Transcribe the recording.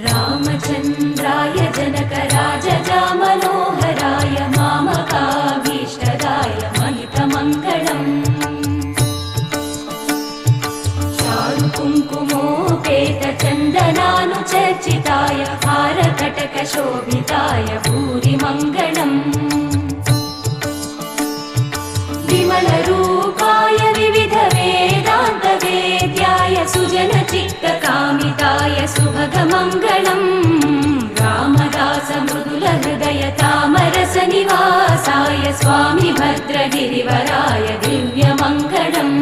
रामचन्द्राय जनकराजजामनोहराय मामकाभीष्टदाय महितमङ्गलम् चारुकुङ्कुमोपेतचन्दनानुचर्चिताय हारकटकशोभिताय भूरिमङ्गलम् विमलरूपाय विविधवेदान्तवेद्याय सुजनचित्तकामिताय सुभगमङ्गलम् रामदासमृदुलहृदय तामरसनिवासाय स्वामि भद्रगिरिवराय दिव्यमङ्गलम्